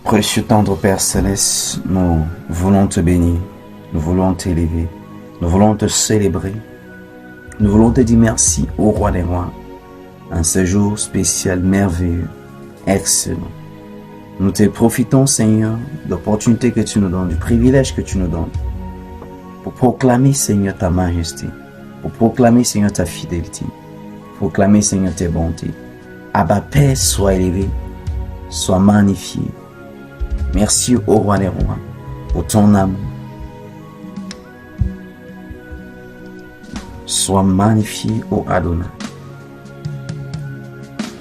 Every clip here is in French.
Précieux tendre Père Céleste, nous voulons te bénir, nous voulons t'élever, nous voulons te célébrer, nous voulons te dire merci au Roi des Rois, un séjour spécial, merveilleux, excellent. Nous te profitons, Seigneur, de l'opportunité que tu nous donnes, du privilège que tu nous donnes, pour proclamer, Seigneur, ta majesté, pour proclamer, Seigneur, ta fidélité, pour proclamer, Seigneur, tes bontés. Abba Père, sois élevé, sois magnifié. Merci au Roi des Rois pour ton amour. Sois magnifié, ô Adonai.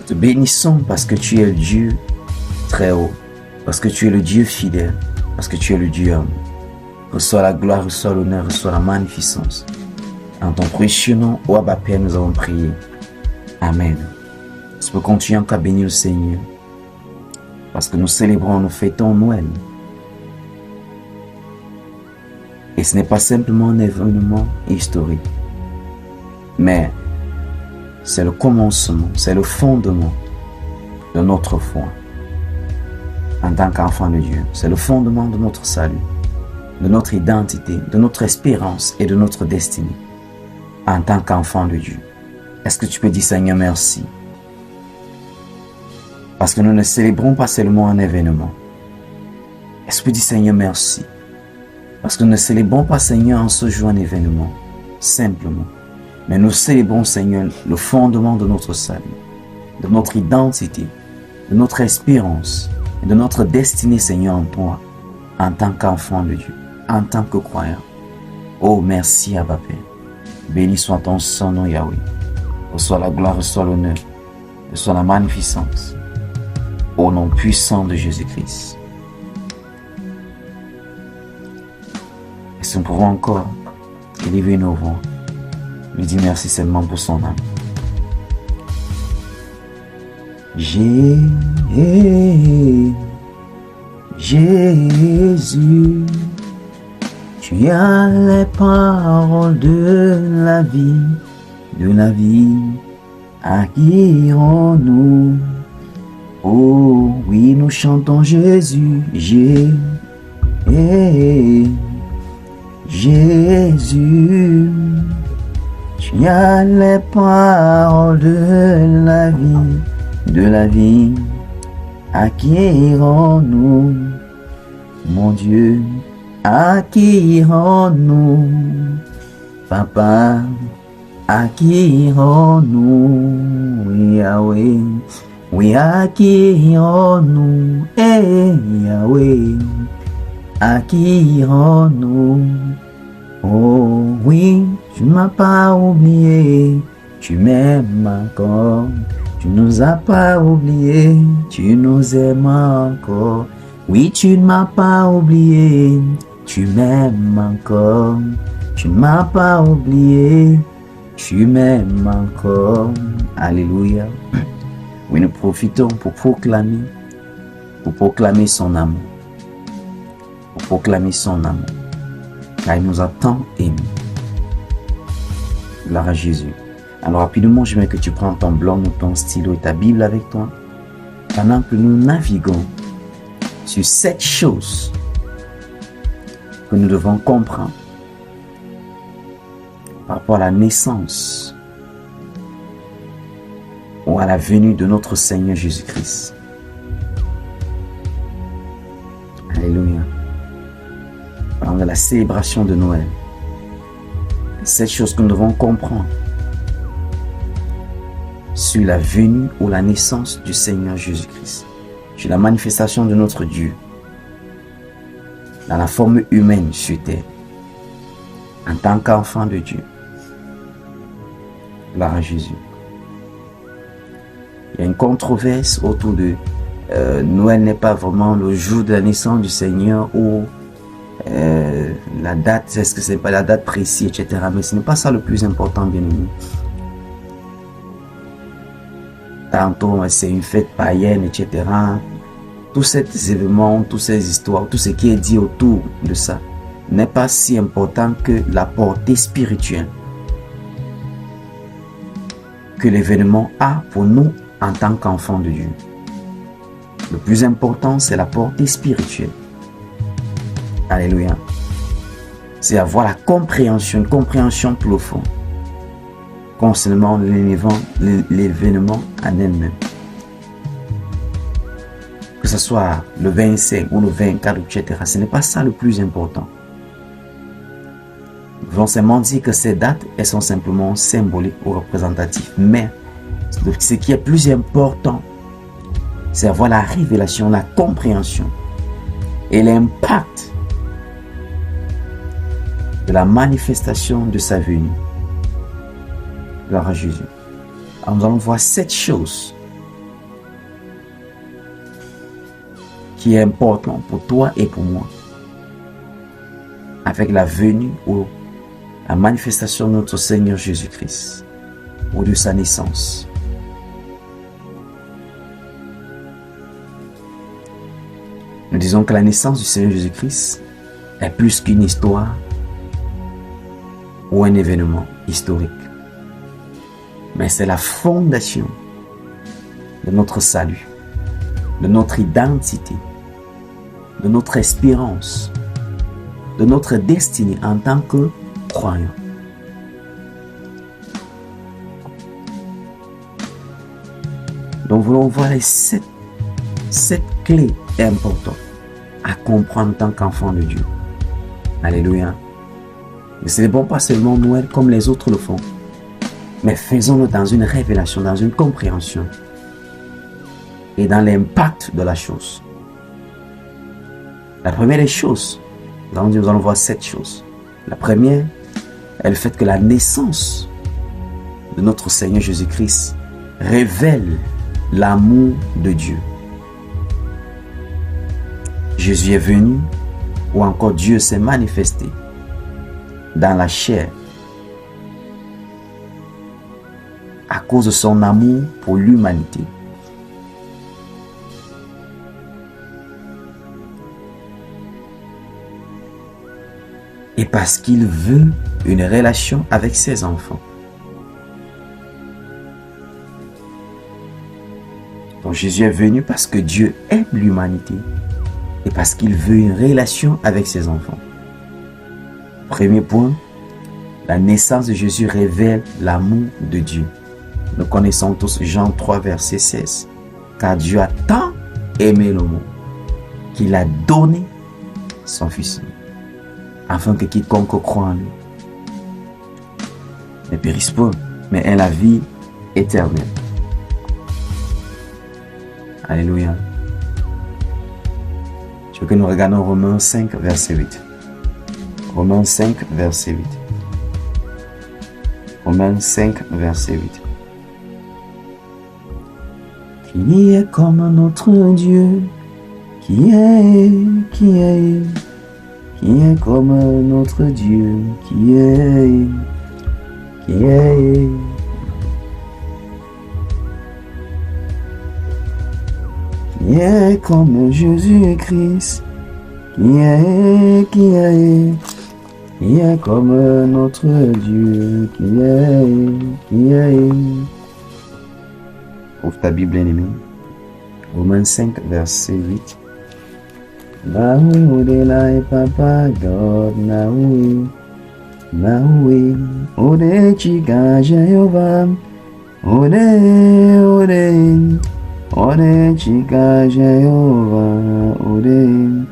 Te bénissons parce que tu es le Dieu très haut, parce que tu es le Dieu fidèle, parce que tu es le Dieu amour. Reçois la gloire, reçois l'honneur, reçois la magnificence. En ton précieux nom, ô Abba Père, nous avons prié. Amen. Tu peux continuer à bénir le Seigneur, parce que nous célébrons, nous fêtons Noël. Et ce n'est pas simplement un événement historique, mais c'est le commencement, c'est le fondement de notre foi en tant qu'enfant de Dieu. C'est le fondement de notre salut, de notre identité, de notre espérance et de notre destinée en tant qu'enfant de Dieu. Est-ce que tu peux dire Seigneur merci? Parce que nous ne célébrons pas seulement un événement. Est-ce que tu peux dire Seigneur merci? Parce que nous ne célébrons pas Seigneur en ce jour un événement, simplement. Mais nous célébrons Seigneur le fondement de notre salut, de notre identité, de notre espérance et de notre destinée Seigneur en toi, en tant qu'enfant de Dieu, en tant que croyant. Oh merci Abba Père. Béni soit ton saint nom Yahweh. Reçois la gloire, reçois l'honneur, reçois la magnificence. Au nom puissant de Jésus-Christ. Et si nous pouvons encore élever nos voix, lui dire merci seulement pour son âme. Jésus, tu as les paroles de la vie, acquérons-nous. Oh oui, nous chantons Jésus, Jésus, tu as les paroles de la vie, acquérons-nous, mon Dieu, acquérons-nous, Papa, acquérons-nous, Yahweh. Oui, acquérons-nous, Yahweh, acquérons-nous. Oh oui, tu ne m'as pas oublié, tu m'aimes encore. Tu ne nous as pas oublié, tu nous aimes encore. Oui, tu ne m'as pas oublié, tu m'aimes encore. Tu ne m'as pas oublié, tu m'aimes encore. Alléluia. Oui, nous profitons pour proclamer son amour. Pour proclamer son amour. Car il nous a tant aimés. Gloire à Jésus. Alors rapidement, je veux que tu prends ton blanc ou ton stylo et ta Bible avec toi. Pendant que nous naviguons sur 7 choses que nous devons comprendre par rapport à la naissance ou à la venue de notre Seigneur Jésus-Christ. Alléluia. Pendant la célébration de Noël, cette chose que nous devons comprendre sur la venue ou la naissance du Seigneur Jésus-Christ, sur la manifestation de notre Dieu dans la forme humaine sur terre, en tant qu'enfant de Dieu. Gloire à Jésus. Il y a une controverse autour de Noël n'est pas vraiment le jour de la naissance du Seigneur ou la date, est-ce que c'est pas la date précise, etc. Mais ce n'est pas ça le plus important, bien aimé. Tantôt c'est une fête païenne, etc. Tous ces événements, toutes ces histoires, tout ce qui est dit autour de ça n'est pas si important que la portée spirituelle que l'événement a pour nous en tant qu'enfants de Dieu. Le plus important, c'est la portée spirituelle. Alléluia. C'est avoir la compréhension, une compréhension profonde concernant l'événement en elle-même. Que ce soit le 25 ou le 24, etc. Ce n'est pas ça le plus important. Nous voulons seulement dire que ces dates, elles sont simplement symboliques ou représentatives. Mais ce qui est plus important, c'est avoir la révélation, la compréhension et l'impact de la manifestation de sa venue. Gloire à Jésus. Alors nous allons voir 7 choses qui est important pour toi et pour moi avec la venue ou la manifestation de notre Seigneur Jésus-Christ ou de sa naissance. Nous disons que la naissance du Seigneur Jésus-Christ est plus qu'une histoire ou un événement historique. Mais c'est la fondation de notre salut, de notre identité, de notre espérance, de notre destinée en tant que croyants. Donc, nous voulons voir les 7 clés importantes à comprendre en tant qu'enfant de Dieu. Alléluia. Mais ce n'est bon pas seulement Noël comme les autres le font, mais faisons-le dans une révélation, dans une compréhension et dans l'impact de la chose. La première des choses, nous allons voir 7 choses. La première est le fait que la naissance de notre Seigneur Jésus-Christ révèle l'amour de Dieu. Jésus est venu, ou encore Dieu s'est manifesté dans la chair à cause de son amour pour l'humanité. Et parce qu'il veut une relation avec ses enfants. Donc Jésus est venu parce que Dieu aime l'humanité et parce qu'il veut une relation avec ses enfants. Premier point, la naissance de Jésus révèle l'amour de Dieu. Nous connaissons tous Jean 3, verset 16. Car Dieu a tant aimé le monde qu'il a donné son Fils, afin que quiconque croit en lui ne périsse pas, mais ait la vie éternelle. Alléluia. Je veux que nous regardons Romains 5, verset 8. Romains 5, verset 8. Romains 5, verset 8. Qui est comme notre Dieu, qui est comme notre Dieu, qui est comme Jésus-Christ, qui est comme notre Dieu, qui est. Ouvre ta Bible, ennemi. Romains 5, verset 8. Naoué, papa God, Naoué, Ode Chica Jehovah, Ode Chica Jehovah, Ode.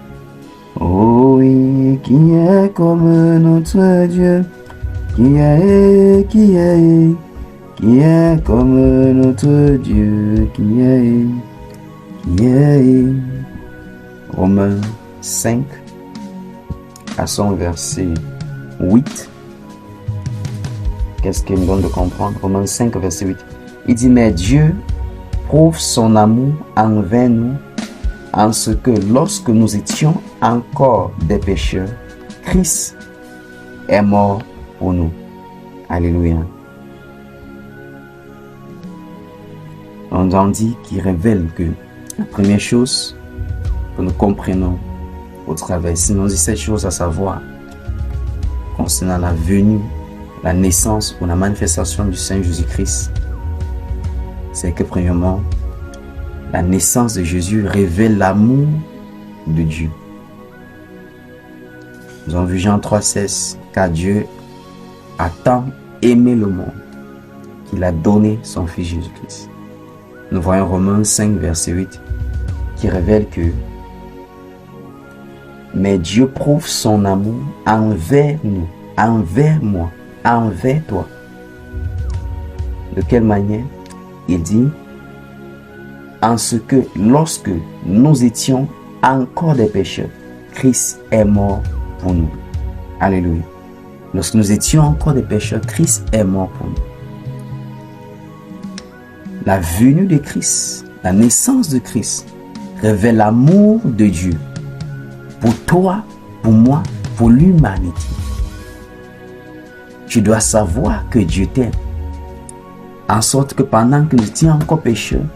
Oh oui, qui est comme notre Dieu, qui est comme notre Dieu, qui est. Romains 5, à son verset 8. Qu'est-ce qu'il me donne de comprendre? Romains 5, verset 8. Il dit, mais Dieu prouve son amour envers nous en ce que lorsque nous étions encore des pécheurs, Christ est mort pour nous. Alléluia. On en dit qui révèle que la première chose que nous comprenons au travers, sinon dit cette chose à savoir concernant la venue, la naissance ou la manifestation du Seigneur Jésus-Christ, c'est que premièrement, La naissance de Jésus révèle l'amour de Dieu. Nous avons vu Jean 3,16, car Dieu a tant aimé le monde qu'il a donné son Fils Jésus-Christ. Nous voyons Romains 5, verset 8, qui révèle que mais Dieu prouve son amour envers nous, envers moi, envers toi. De quelle manière? Il dit, en ce que lorsque nous étions encore des pécheurs, Christ est mort pour nous. Alléluia. Lorsque nous étions encore des pécheurs, Christ est mort pour nous. La venue de Christ, la naissance de Christ, révèle l'amour de Dieu pour toi, pour moi, pour l'humanité. Tu dois savoir que Dieu t'aime, en sorte que pendant que nous étions encore pécheurs,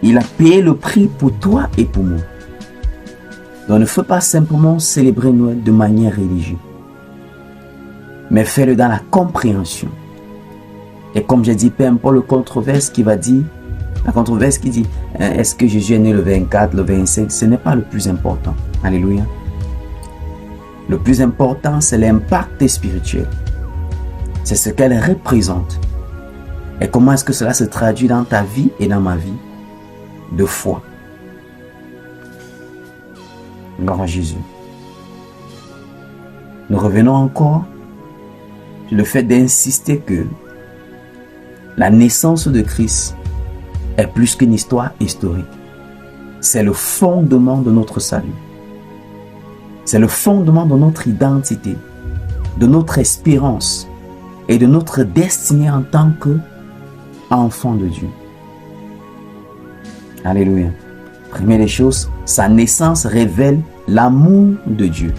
il a payé le prix pour toi et pour moi. Donc ne faut pas simplement célébrer Noël de manière religieuse, mais fais-le dans la compréhension. Et comme j'ai dit, peu importe le controverse qui va dire, la controverse qui dit, est-ce que Jésus est né le 24, le 25, ce n'est pas le plus important. Alléluia. Le plus important, c'est l'impact spirituel. C'est ce qu'elle représente. Et comment est-ce que cela se traduit dans ta vie et dans ma vie de foi. Gloire à Jésus. Nous revenons encore sur le fait d'insister que la naissance de Christ est plus qu'une histoire historique. C'est le fondement de notre salut. C'est le fondement de notre identité, de notre espérance et de notre destinée en tant qu'enfant de Dieu. Alléluia. Première des choses, sa naissance révèle l'amour de Dieu.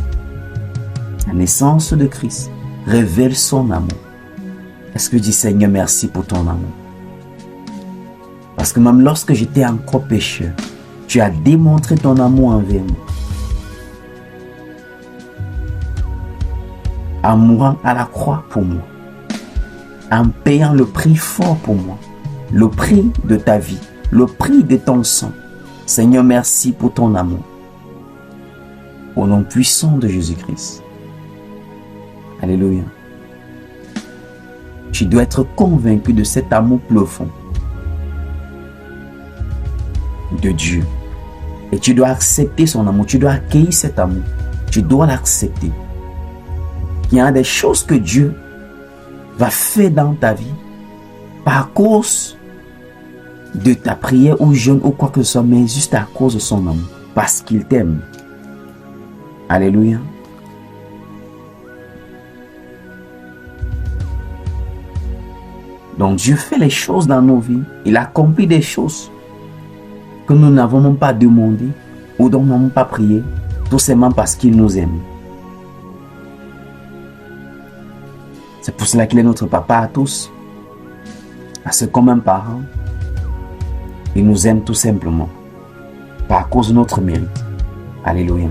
La naissance de Christ révèle son amour. Est-ce que je dis, Seigneur, merci pour ton amour? Parce que même lorsque j'étais encore pécheur, tu as démontré ton amour envers moi. En mourant à la croix pour moi. En payant le prix fort pour moi. Le prix de ta vie. Le prix de ton sang. Seigneur, merci pour ton amour. Au nom puissant de Jésus-Christ. Alléluia. Tu dois être convaincu de cet amour profond de Dieu. Et tu dois accepter son amour. Tu dois accueillir cet amour. Tu dois l'accepter. Il y a des choses que Dieu va faire dans ta vie par cause de ta prière ou jeûne ou quoi que ce soit, mais juste à cause de son amour. Parce qu'il t'aime. Alléluia. Donc Dieu fait les choses dans nos vies. Il accomplit des choses que nous n'avons même pas demandé ou dont nous n'avons pas prié, tout simplement parce qu'il nous aime. C'est pour cela qu'il est notre papa à tous. Parce que comme un parent, il nous aime tout simplement par cause de notre mérite. Alléluia.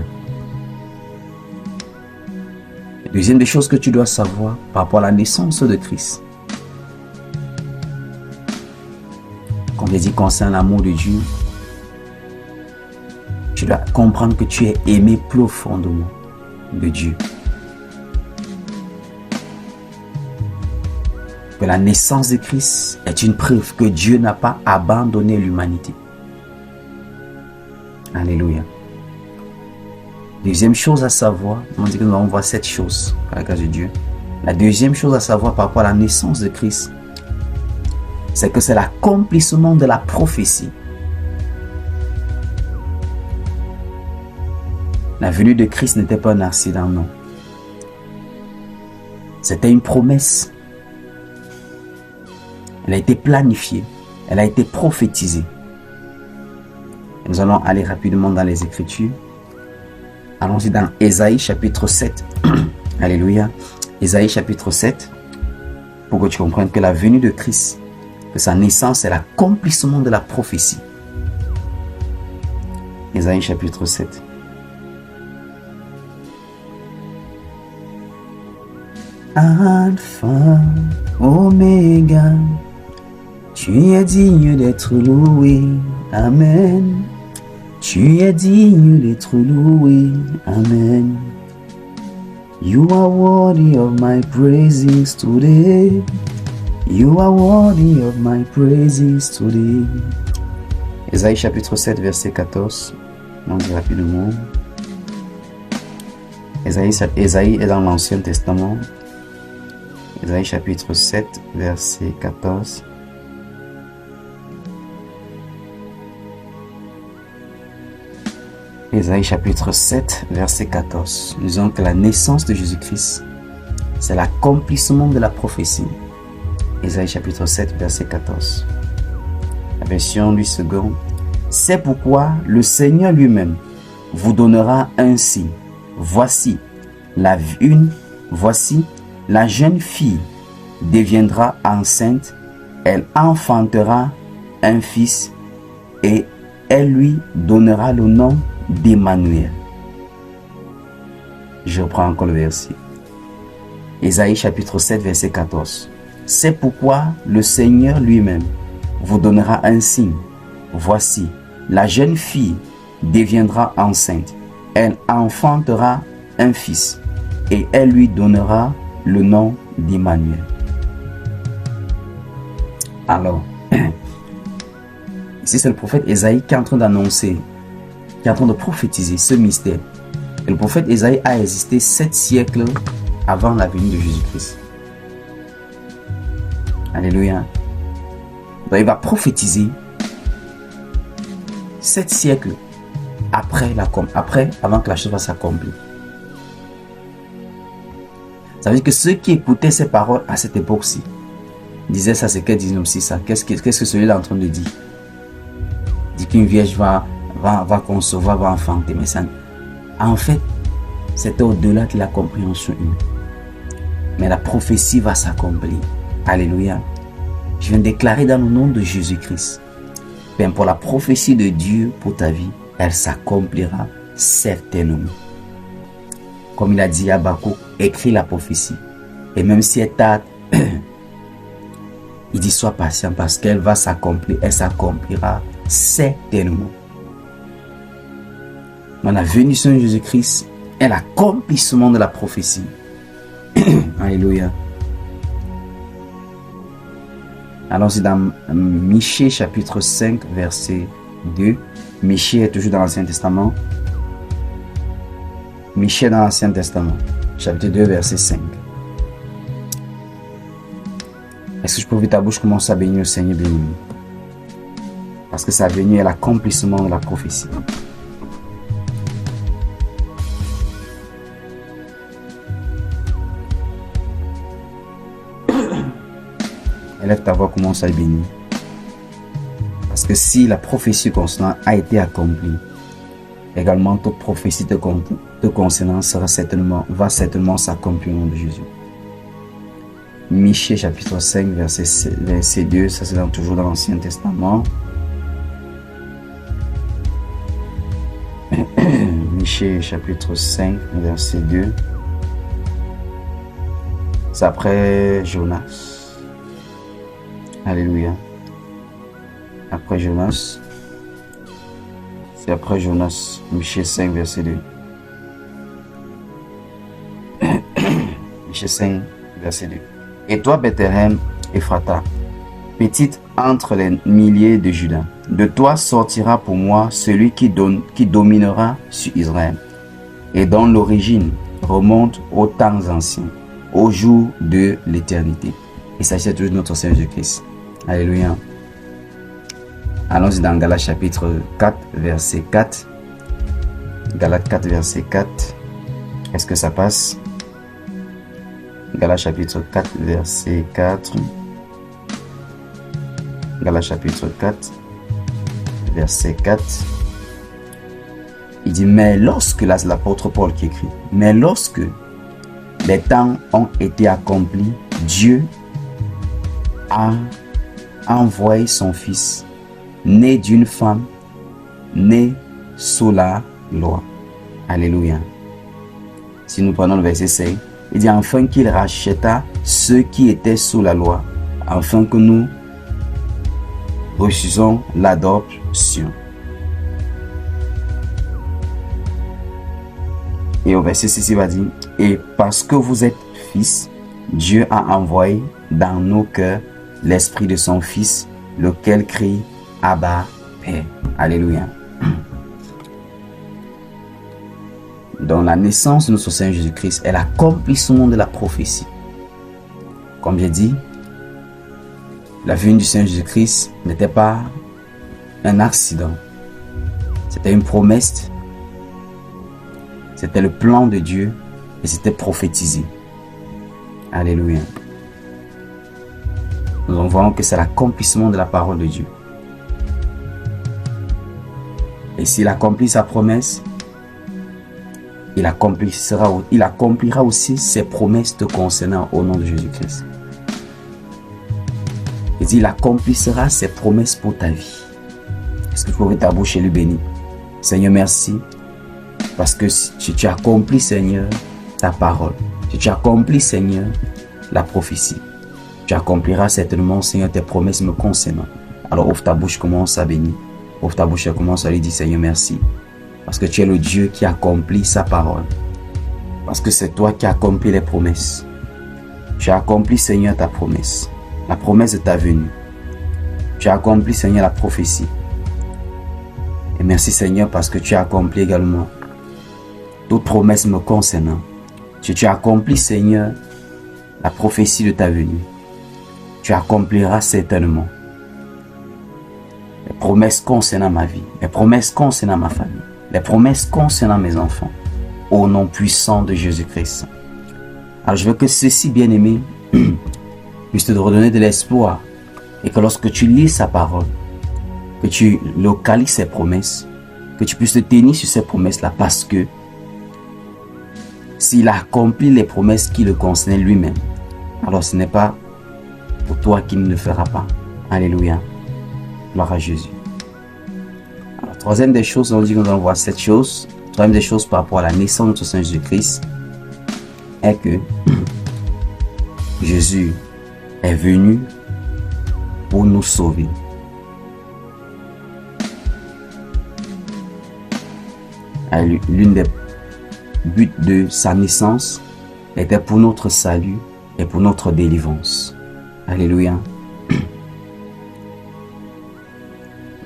La deuxième des choses que tu dois savoir par rapport à la naissance de Christ, comme je dis concernant l'amour de Dieu, tu dois comprendre que tu es aimé profondément de Dieu. Que la naissance de Christ est une preuve que Dieu n'a pas abandonné l'humanité. Alléluia. Deuxième chose à savoir, on dit que nous allons voir cette chose par la grâce de Dieu. La deuxième chose à savoir par rapport à la naissance de Christ, c'est que c'est l'accomplissement de la prophétie. La venue de Christ n'était pas un accident, non. C'était une promesse. Elle a été planifiée. Elle a été prophétisée. Et nous allons aller rapidement dans les Écritures. Allons-y dans Ésaïe chapitre 7. Alléluia. Ésaïe chapitre 7. Pour que tu comprennes que la venue de Christ, que sa naissance est l'accomplissement de la prophétie. Ésaïe chapitre 7. Alpha, Oméga, Tu es digne d'être loué. Amen. Tu es digne d'être loué. Amen. You are worthy of my praises today. You are worthy of my praises today. Ésaïe chapitre 7, verset 14. On dit rapidement. Ésaïe est dans l'Ancien Testament. Ésaïe chapitre 7, verset 14. Ésaïe chapitre 7, verset 14. Nous disons que la naissance de Jésus-Christ, c'est l'accomplissement de la prophétie. Ésaïe chapitre 7, verset 14. La version lui seconde. C'est pourquoi le Seigneur lui-même vous donnera un signe. Voici la jeune fille deviendra enceinte, elle enfantera un fils et elle lui donnera le nom d'Emmanuel. Je reprends encore le verset. Ésaïe chapitre 7, verset 14. C'est pourquoi le Seigneur lui-même vous donnera un signe. Voici, la jeune fille deviendra enceinte. Elle enfantera un fils et elle lui donnera le nom d'Emmanuel. Alors, ici c'est le prophète Ésaïe qui est en train d'annoncer, qui est en train de prophétiser ce mystère. Et le prophète Ésaïe a existé 7 siècles avant la venue de Jésus-Christ. Alléluia. Donc il va prophétiser 7 siècles avant que la chose va s'accomplir. Ça veut dire que ceux qui écoutaient ces paroles à cette époque-ci disaient ça, c'est qu'elle disait aussi ça. Qu'est-ce que celui-là est en train de dire? Il dit qu'une vierge va concevoir, va enfanter. Mais ça, en fait, c'était au-delà de la compréhension humaine. Mais la prophétie va s'accomplir. Alléluia. Je viens de déclarer dans le nom de Jésus-Christ. Bien, pour la prophétie de Dieu pour ta vie, elle s'accomplira certainement. Comme il a dit à Habakkuk, écris la prophétie. Et même si elle tarde, il dit sois patient parce qu'elle va s'accomplir. Elle s'accomplira certainement. Dans la venue de Jésus-Christ est l'accomplissement de la prophétie. Alléluia. Alors c'est dans Michée chapitre 5 verset 2. Michée est toujours dans l'Ancien Testament. Michée dans l'Ancien Testament, chapitre 2 verset 5. Est-ce que je peux ouvrir ta bouche, commencer à bénir le Seigneur béni? Parce que sa venue est l'accomplissement de la prophétie. Élève ta voix, commence à bénir. Parce que si la prophétie concernant a été accomplie, également toute prophétie te concernant va certainement s'accomplir au nom de Jésus. Michée chapitre 5 verset 2, ça c'est toujours dans l'Ancien Testament. Michée chapitre 5 verset 2. C'est après Jonas. Alléluia. Après Jonas. C'est après Jonas. Michée 5 verset 2. Michée 5 verset 2. Et toi, Bethléem, Ephrata, petite entre les milliers de Juda, de toi sortira pour moi celui qui dominera sur Israël, et dont l'origine remonte aux temps anciens, au jour de l'éternité. Il s'agit toujours de notre Seigneur Jésus-Christ. Alléluia. Allons-y dans Galates chapitre 4, verset 4. Galates 4, verset 4. Est-ce que ça passe? Galates chapitre 4, verset 4. Galates chapitre 4, verset 4. Il dit, mais lorsque, là c'est l'apôtre Paul qui écrit, mais lorsque les temps ont été accomplis, Dieu a envoyé son fils, né d'une femme, né sous la loi. Alléluia. Si nous prenons le verset 5, il dit enfin qu'il racheta ceux qui étaient sous la loi, afin que nous refusons l'adoption. Et au verset 6, il va dire, et parce que vous êtes fils, Dieu a envoyé dans nos cœurs l'esprit de son Fils, lequel crie Abba, Père. Alléluia. Donc la naissance de notre Seigneur Jésus-Christ est l'accomplissement de la prophétie. Comme j'ai dit, la venue du Seigneur Jésus-Christ n'était pas un accident. C'était une promesse. C'était le plan de Dieu et c'était prophétisé. Alléluia. Nous voyons que c'est l'accomplissement de la parole de Dieu. Et s'il accomplit sa promesse, il accomplira aussi ses promesses te concernant au nom de Jésus-Christ. Il dit, il accomplira ses promesses pour ta vie. Est-ce que tu peux ouvrir ta bouche et lui bénir? Seigneur, merci. Parce que si tu accomplis, Seigneur, ta parole. Si tu accomplis, Seigneur, la prophétie. Tu accompliras certainement, Seigneur, tes promesses me concernant. Alors ouvre ta bouche, commence à bénir. Ouvre ta bouche et commence à lui dire, Seigneur, merci. Parce que tu es le Dieu qui accomplit sa parole. Parce que c'est toi qui accomplis les promesses. Tu as accompli, Seigneur, ta promesse. La promesse de ta venue. Tu as accompli, Seigneur, la prophétie. Et merci, Seigneur, parce que tu as accompli également toute promesse me concernant. Tu as accompli, Seigneur, la prophétie de ta venue. Tu accompliras certainement les promesses concernant ma vie, les promesses concernant ma famille, les promesses concernant mes enfants, au nom puissant de Jésus-Christ. Alors je veux que ceci, bien-aimé, puisse te redonner de l'espoir et que lorsque tu lis sa parole, que tu localises ses promesses, que tu puisses te tenir sur ces promesses-là, parce que s'il a accompli les promesses qui le concernaient lui-même, alors ce n'est pas pour toi qu'il ne le fera pas. Alléluia. Gloire à Jésus. Alors, troisième des choses, on dit que nous allons voir cette chose. Troisième des choses par rapport à la naissance de notre Seigneur Jésus-Christ est que Jésus est venu pour nous sauver. L'une des buts de sa naissance était pour notre salut et pour notre délivrance. Alléluia.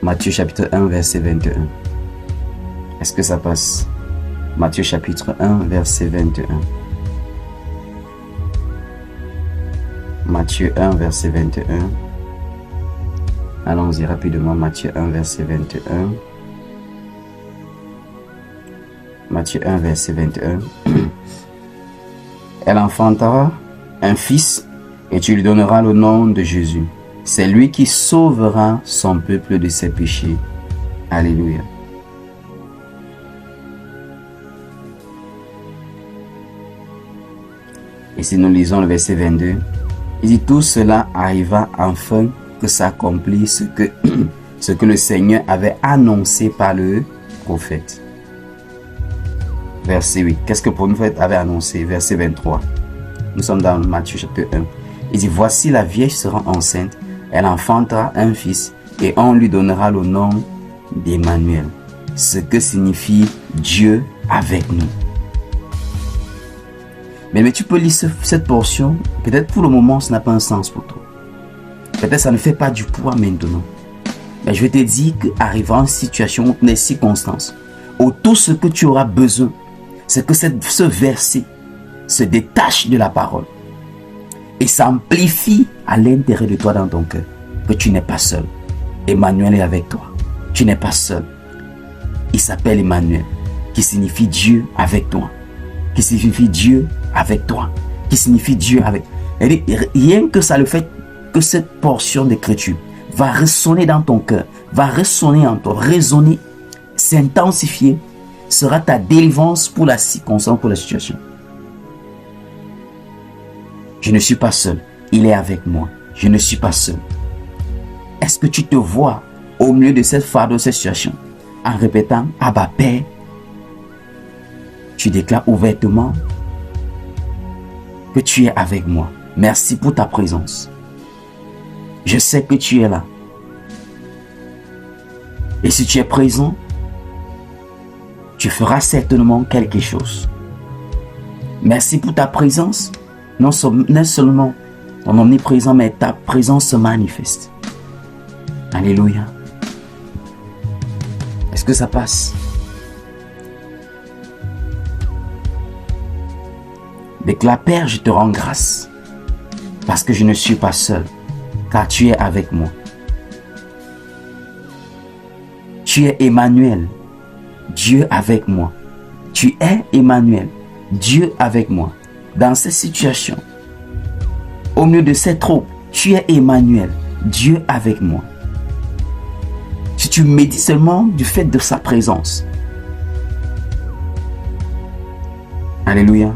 Matthieu chapitre 1 verset 21. Est-ce que ça passe? Matthieu chapitre 1 verset 21. Matthieu 1 verset 21. Allons-y rapidement. Matthieu 1 verset 21. Matthieu 1 verset 21. Elle enfantera un fils et tu lui donneras le nom de Jésus. C'est lui qui sauvera son peuple de ses péchés. Alléluia. Et si nous lisons le verset 22, il dit, tout cela arriva afin que s'accomplisse ce que le Seigneur avait annoncé par le prophète. Verset 8. Qu'est-ce que le prophète avait annoncé? Verset 23. Nous sommes dans Matthieu chapitre 1. Il dit, voici la Vierge sera enceinte, elle enfantera un fils et on lui donnera le nom d'Emmanuel, ce que signifie Dieu avec nous. Mais tu peux lire cette portion, peut-être pour le moment ça n'a pas un sens pour toi. Peut-être ça ne fait pas du poids maintenant. Mais je vais te dire qu'arrivant en situation, des circonstances, où tout ce que tu auras besoin, c'est que ce verset se détache de la parole et s'amplifie à l'intérieur de toi dans ton cœur, que tu n'es pas seul. Emmanuel est avec toi. Tu n'es pas seul. Il s'appelle Emmanuel, qui signifie Dieu avec toi. Qui signifie Dieu avec toi. Qui signifie Dieu avec... Et rien que ça, le fait que cette portion d'écriture va résonner dans ton cœur, va résonner en toi, résonner, s'intensifier, sera ta délivrance pour la circonstance, pour la situation. Je ne suis pas seul. Il est avec moi. Je ne suis pas seul. Est-ce que tu te vois au milieu de cette fardeau, de cette situation, en répétant « Abba Père », tu déclares ouvertement que tu es avec moi. Merci pour ta présence. Je sais que tu es là. Et si tu es présent, tu feras certainement quelque chose. Merci pour ta présence. Non seulement ton omniprésence, mais ta présence se manifeste. Alléluia. Est-ce que ça passe? Déclare, Père, je te rends grâce parce que je ne suis pas seul, car tu es avec moi. Tu es Emmanuel, Dieu avec moi. Tu es Emmanuel, Dieu avec moi. Dans cette situation, au milieu de cette troupe, tu es Emmanuel, Dieu avec moi. Si tu médites seulement du fait de sa présence. Alléluia.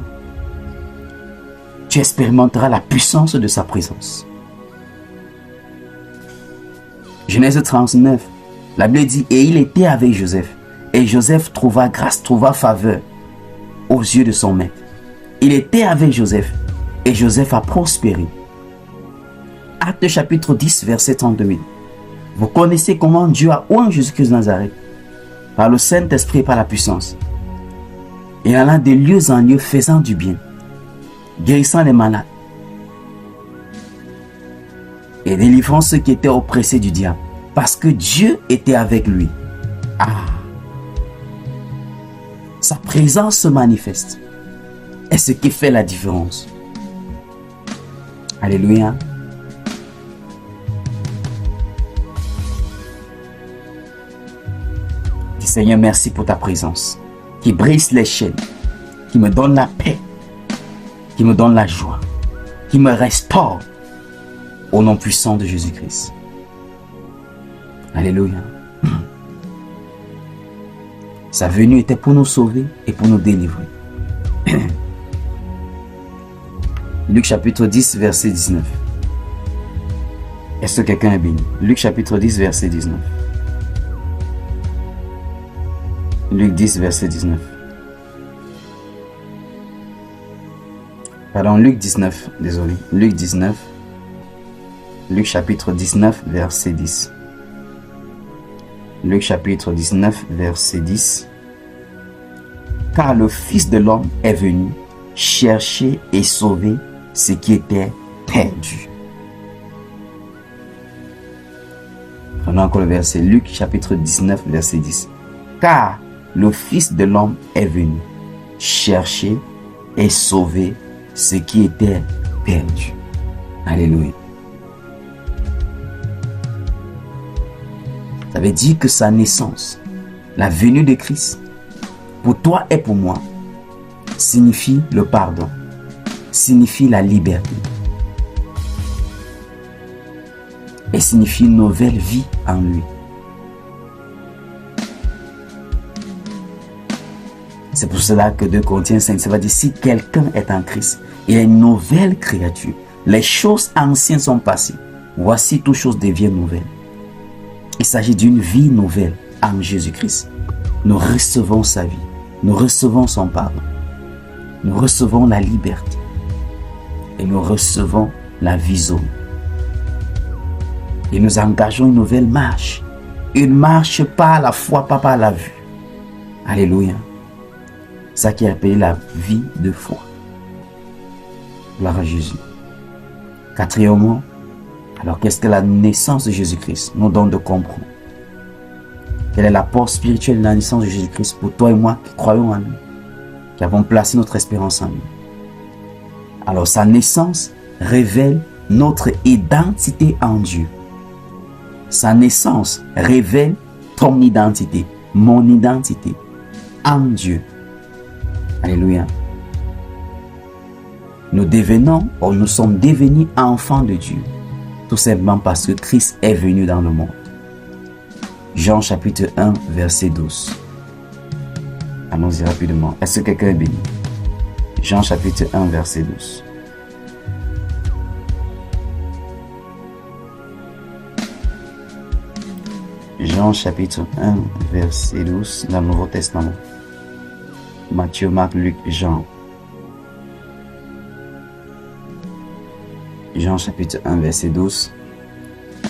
Tu expérimenteras la puissance de sa présence. Genèse 39, la Bible dit, et il était avec Joseph. Et Joseph trouva grâce, trouva faveur aux yeux de son maître. Il était avec Joseph. Et Joseph a prospéré. Actes chapitre 10, verset 32. Vous connaissez comment Dieu a oint Jésus-Christ de Nazareth. Par le Saint-Esprit et par la puissance. Il alla de lieu en lieu faisant du bien. Guérissant les malades. Et délivrant ceux qui étaient oppressés du diable. Parce que Dieu était avec lui. Ah! Sa présence se manifeste. Et ce qui fait la différence. Alléluia. Dis Seigneur, merci pour ta présence. Qui brise les chaînes. Qui me donne la paix. Qui me donne la joie. Qui me restaure. Au nom puissant de Jésus-Christ. Alléluia. Sa venue était pour nous sauver et pour nous délivrer. Luc chapitre 10, verset 19. Est-ce que quelqu'un est béni? Luc chapitre 10, verset 19. Luc 10, verset 19. Pardon, Luc 19, désolé. Luc 19. Luc chapitre 19, verset 10. Luc chapitre 19, verset 10. Car le Fils de l'homme est venu chercher et sauver ce qui était perdu. Prenons encore le verset. Luc chapitre 19, verset 10. Car le Fils de l'homme est venu chercher et sauver ce qui était perdu. Alléluia. Ça veut dire que sa naissance, la venue de Christ, pour toi et pour moi, signifie le pardon, signifie la liberté et signifie une nouvelle vie en lui. C'est pour cela que 2 Corinthiens 5, ça va dire, si quelqu'un est en Christ, il est une nouvelle créature. Les choses anciennes sont passées. Voici, toutes choses deviennent nouvelles. Il s'agit d'une vie nouvelle en Jésus-Christ. Nous recevons sa vie. Nous recevons son pardon. Nous recevons la liberté. Et nous recevons la vision. Et nous engageons une nouvelle marche. Une marche par la foi, pas par la vue. Alléluia. Ça qui est appelé la vie de foi. Gloire à Jésus. Quatrièmement, alors qu'est-ce que la naissance de Jésus-Christ nous donne de comprendre? Quel est l'apport spirituel de la naissance de Jésus-Christ pour toi et moi qui croyons en lui, qui avons placé notre espérance en lui? Alors sa naissance révèle notre identité en Dieu. Sa naissance révèle ton identité, mon identité en Dieu. Alléluia. Nous sommes devenus enfants de Dieu. Tout simplement parce que Christ est venu dans le monde. Jean chapitre 1, verset 12. Allons-y rapidement. Est-ce que quelqu'un est béni? Jean chapitre 1, verset 12. Jean chapitre 1, verset 12 dans le Nouveau Testament. Matthieu, Marc, Luc, Jean. Jean chapitre 1, verset 12.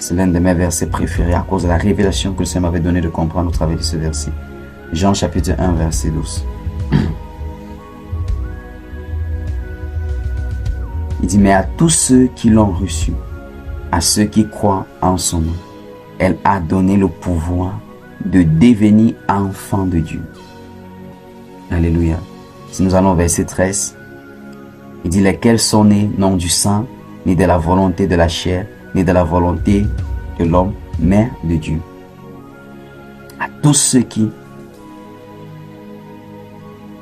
C'est l'un de mes versets préférés à cause de la révélation que le Seigneur m'avait donné de comprendre au travers de ce verset. Jean chapitre 1, verset 12. Il dit, mais à tous ceux qui l'ont reçu, à ceux qui croient en son nom, elle a donné le pouvoir de devenir enfants de Dieu. Alléluia. Si nous allons au verset 13, il dit, lesquels sont nés non du sang, ni de la volonté de la chair, ni de la volonté de l'homme, mais de Dieu. À tous ceux qui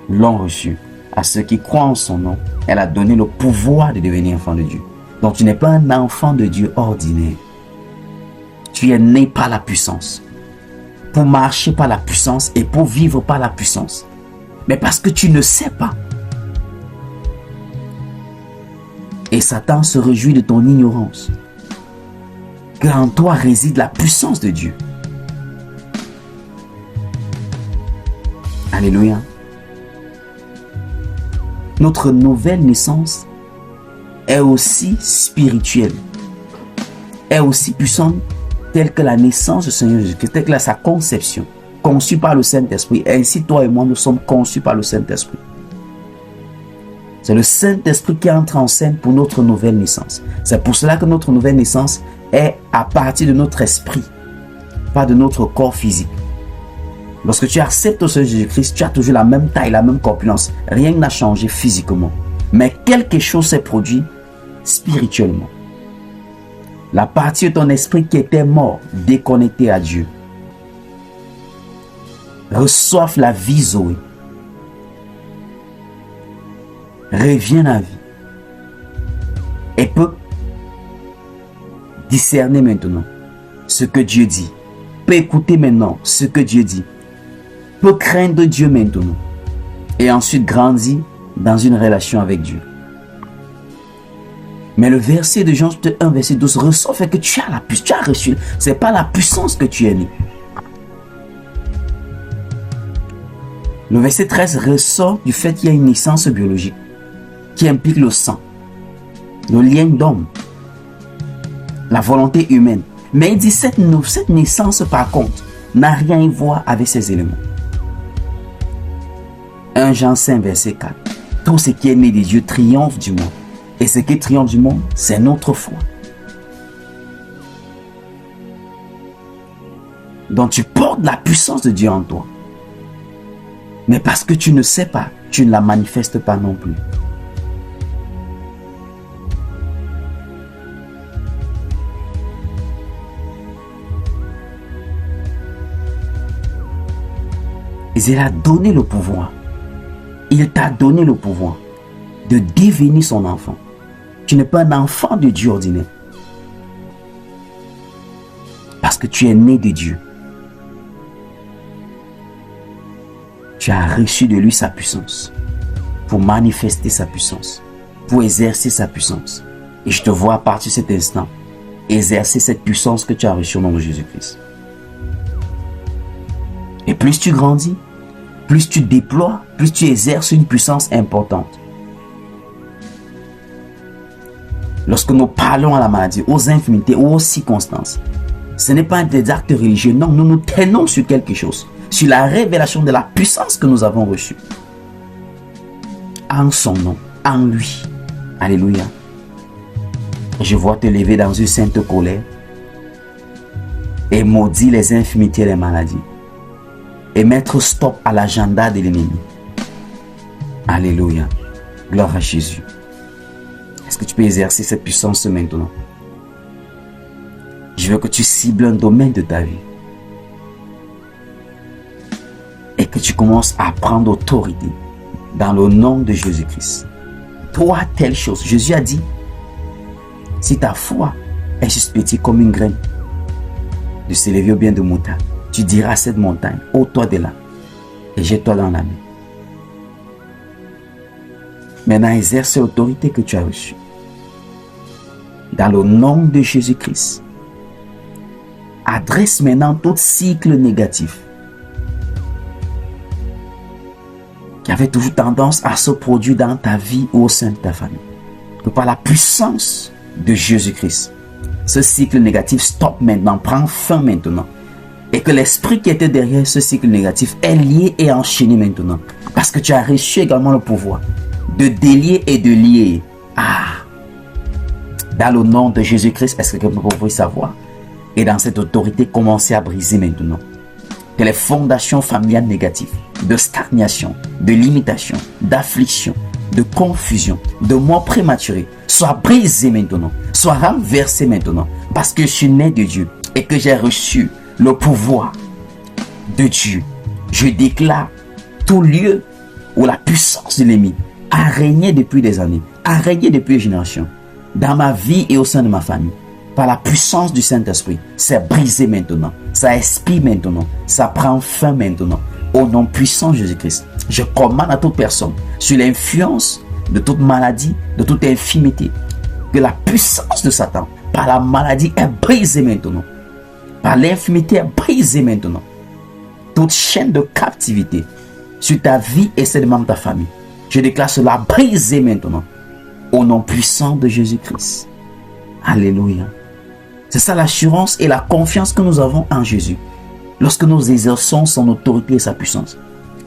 l'ont reçu, à ceux qui croient en son nom, elle a donné le pouvoir de devenir enfant de Dieu. Donc tu n'es pas un enfant de Dieu ordinaire. Tu es né par la puissance. Pour marcher par la puissance et pour vivre par la puissance. Mais parce que tu ne sais pas. Et Satan se réjouit de ton ignorance. Qu'en toi réside la puissance de Dieu. Alléluia. Notre nouvelle naissance est aussi spirituelle, est aussi puissante telle que la naissance du Seigneur Jésus-Christ, telle que sa conception, conçue par le Saint-Esprit. Ainsi, toi et moi, nous sommes conçus par le Saint-Esprit. C'est le Saint-Esprit qui entre en scène pour notre nouvelle naissance. C'est pour cela que notre nouvelle naissance est à partir de notre esprit, pas de notre corps physique. Lorsque tu acceptes le Seigneur Jésus-Christ, tu as toujours la même taille, la même corpulence. Rien n'a changé physiquement. Mais quelque chose s'est produit spirituellement. La partie de ton esprit qui était mort, déconnectée à Dieu, reçoive la vie Zoé. Revient à vie. Et peut discerner maintenant ce que Dieu dit. Peut écouter maintenant ce que Dieu dit. Peut craindre Dieu maintenant. Et ensuite grandir dans une relation avec Dieu. Mais le verset de Jean 1, verset 12 ressort fait que tu as la puissance, tu as reçu. Ce n'est pas la puissance que tu es né. Le verset 13 ressort du fait qu'il y a une naissance biologique qui implique le sang, le lien d'homme, la volonté humaine. Mais il dit cette naissance par contre n'a rien à voir avec ces éléments. 1 Jean 5, verset 4. Tout ce qui est né de Dieu triomphe du monde. Et ce qui triomphe du monde, c'est notre foi. Donc tu portes la puissance de Dieu en toi. Mais parce que tu ne sais pas, tu ne la manifestes pas non plus. Et il a donné le pouvoir. Il t'a donné le pouvoir de devenir son enfant. Tu n'es pas un enfant de Dieu ordinaire. Parce que tu es né de Dieu. Tu as reçu de lui sa puissance. Pour manifester sa puissance. Pour exercer sa puissance. Et je te vois à partir de cet instant exercer cette puissance que tu as reçue au nom de Jésus-Christ. Et plus tu grandis, plus tu déploies, plus tu exerces une puissance importante. Lorsque nous parlons à la maladie, aux infirmités ou aux circonstances, ce n'est pas des actes religieux. Non, nous nous tenons sur quelque chose. Sur la révélation de la puissance que nous avons reçue. En son nom, en lui. Alléluia. Je vois te lever dans une sainte colère et maudire les infirmités et les maladies. Et mettre stop à l'agenda de l'ennemi. Alléluia. Gloire à Jésus. Est-ce que tu peux exercer cette puissance maintenant? Je veux que tu cibles un domaine de ta vie. Et que tu commences à prendre autorité dans le nom de Jésus-Christ. Toi, telle chose. Jésus a dit, si ta foi est suspectée comme une graine de s'élever au bien de moutarde, tu diras à cette montagne, ôte-toi de là et jette-toi dans la mer. Maintenant, exerce l'autorité que tu as reçue. Dans le nom de Jésus-Christ, adresse maintenant tout cycle négatif qui avait toujours tendance à se produire dans ta vie ou au sein de ta famille. Que par la puissance de Jésus-Christ, Ce cycle négatif stoppe maintenant, prend fin maintenant. Et que l'esprit qui était derrière ce cycle négatif est lié et enchaîné maintenant. Parce que tu as reçu également le pouvoir de délier et de lier. Dans le nom de Jésus-Christ, est-ce que vous pouvez savoir? Et dans cette autorité, commencez à briser maintenant. Que les fondations familiales négatives, de stagnation, de limitation, d'affliction, de confusion, de mort prématurée, soient brisées maintenant, soient renversées maintenant. Parce que je suis né de Dieu et que j'ai reçu le pouvoir de Dieu. Je déclare tout lieu où la puissance de l'ennemi a régné depuis des années, a régné depuis des générations, dans ma vie et au sein de ma famille. Par la puissance du Saint-Esprit, c'est brisé maintenant, ça expire maintenant, ça prend fin maintenant. Au nom puissant de Jésus-Christ, je commande à toute personne, sur l'influence de toute maladie, de toute infirmité, que la puissance de Satan, par la maladie, est brisée maintenant. Par l'infirmité, est brisée maintenant. Toute chaîne de captivité sur ta vie et celle de membres de ta famille, je déclare cela brisé maintenant. Au nom puissant de Jésus-Christ. Alléluia. C'est ça l'assurance et la confiance que nous avons en Jésus. Lorsque nous exerçons son autorité et sa puissance.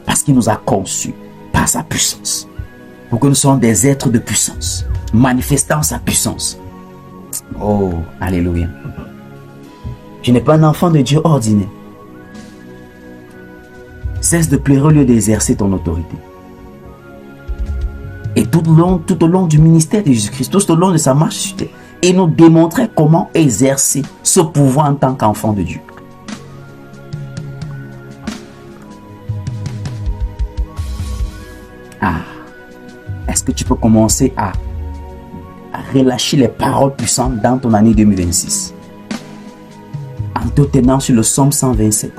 Parce qu'il nous a conçus par sa puissance. Pour que nous soyons des êtres de puissance. Manifestant sa puissance. Oh, alléluia. Tu n'es pas un enfant de Dieu ordinaire. Cesse de pleurer au lieu d'exercer ton autorité. Et tout au long du ministère de Jésus-Christ, tout au long de sa marche sur terre, et nous démontrer comment exercer ce pouvoir en tant qu'enfant de Dieu. Est-ce que tu peux commencer à relâcher les paroles puissantes dans ton année 2026 en te tenant sur le psaume 127?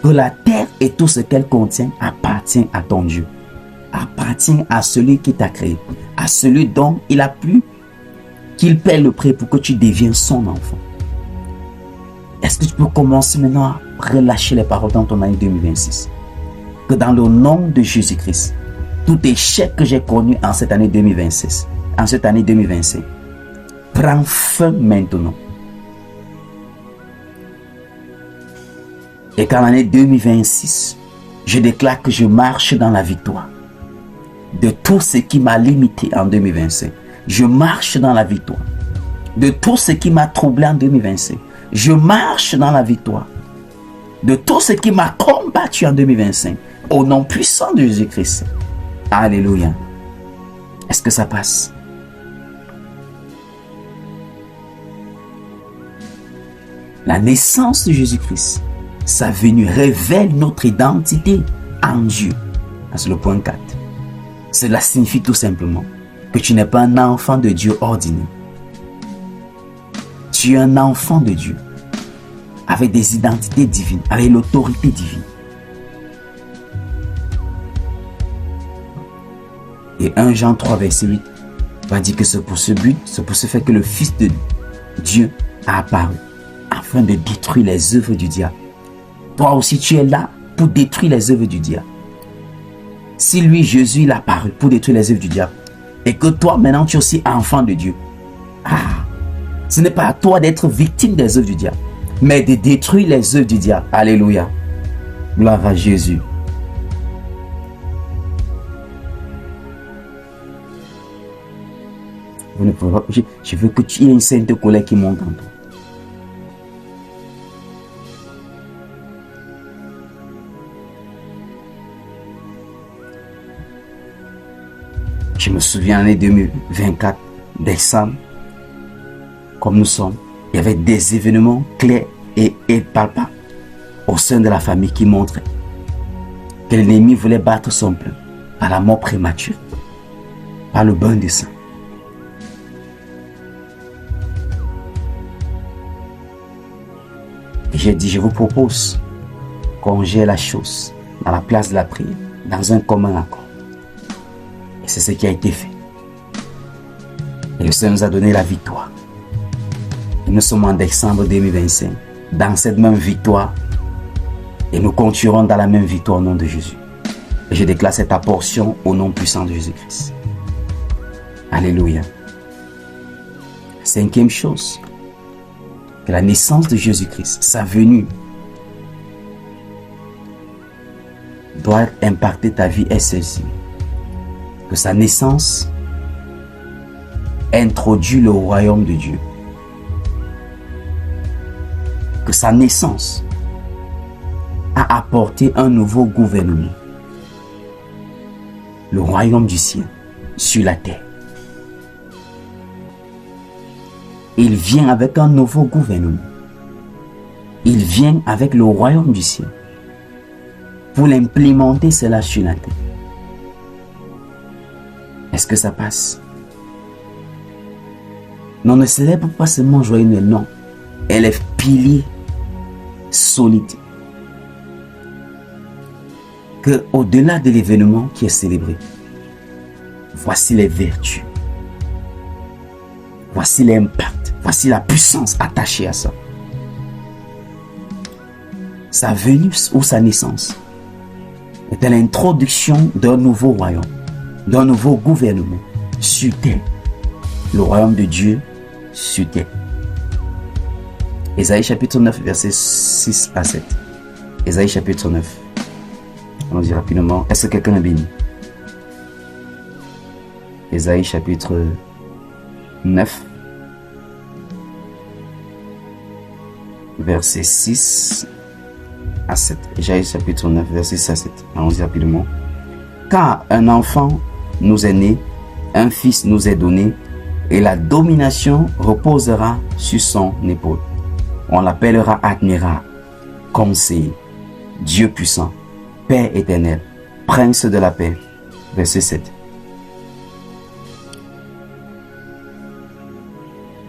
Que la terre et tout ce qu'elle contient appartient à ton Dieu, appartient à celui qui t'a créé, à celui dont il a plu qu'il paie le prix pour que tu deviennes son enfant. Est-ce que tu peux commencer maintenant à relâcher les paroles dans ton année 2026? Que dans le nom de Jésus-Christ, tout échec que j'ai connu en cette année 2026, en cette année 2025, prend fin maintenant. Et qu'en l'année 2026, je déclare que je marche dans la victoire de tout ce qui m'a limité en 2025. Je marche dans la victoire de tout ce qui m'a troublé en 2025. Je marche dans la victoire de tout ce qui m'a combattu en 2025. Au nom puissant de Jésus-Christ. Alléluia. Est-ce que ça passe? La naissance de Jésus-Christ, sa venue révèle notre identité en Dieu. C'est le point 4. Cela signifie tout simplement que tu n'es pas un enfant de Dieu ordinaire. Tu es un enfant de Dieu avec des identités divines, avec l'autorité divine. Et 1 Jean 3 verset 8 va dire que c'est pour ce but, c'est pour ce fait que le Fils de Dieu a apparu afin de détruire les œuvres du diable. Toi aussi tu es là pour détruire les œuvres du diable. Si lui, Jésus, il a apparu pour détruire les œuvres du diable, et que toi maintenant tu es aussi enfant de Dieu, ce n'est pas à toi d'être victime des œuvres du diable, mais de détruire les œuvres du diable. Alléluia. Gloire à Jésus. Vous ne pouvez pas, je veux que tu aies une sainte colère qui monte en toi. Je me souviens l'année 2024, décembre, comme nous sommes, il y avait des événements clairs et palpables au sein de la famille qui montraient que l'ennemi voulait battre son plein par la mort prématurée, par le bain de sang. Et j'ai dit, je vous propose qu'on gère la chose dans la place de la prière, dans un commun accord. Et c'est ce qui a été fait. Et le Seigneur nous a donné la victoire. Et nous sommes en décembre 2025, dans cette même victoire. Et nous continuerons dans la même victoire au nom de Jésus. Et je déclare cette portion au nom puissant de Jésus-Christ. Alléluia. Cinquième chose, que la naissance de Jésus-Christ, sa venue, doit impacter ta vie est celle-ci. Que sa naissance introduit le royaume de Dieu. Que sa naissance a apporté un nouveau gouvernement. Le royaume du ciel sur la terre. Il vient avec un nouveau gouvernement. Il vient avec le royaume du ciel pour l'implémenter cela sur la terre. Est-ce que ça passe? Non, ne célèbre pas seulement joyeux Noël, non. Elle est pilier solide. Que au-delà de l'événement qui est célébré, voici les vertus. Voici l'impact. Voici la puissance attachée à ça. Sa venue ou sa naissance était l'introduction d'un nouveau royaume, d'un nouveau gouvernement sur terre. Le royaume de Dieu sur terre. Ésaïe chapitre 9, versets 6 à 7. Ésaïe chapitre 9. Allons-y rapidement. Est-ce que quelqu'un est béni? Ésaïe chapitre 9. Verset 6 à 7. Ésaïe chapitre 9, verset 6 à 7. Allons-y rapidement. Car un enfant nous est né, un fils nous est donné, et la domination reposera sur son épaule. On l'appellera admirable, conseiller, Dieu puissant, Père éternel, Prince de la paix. Verset 7.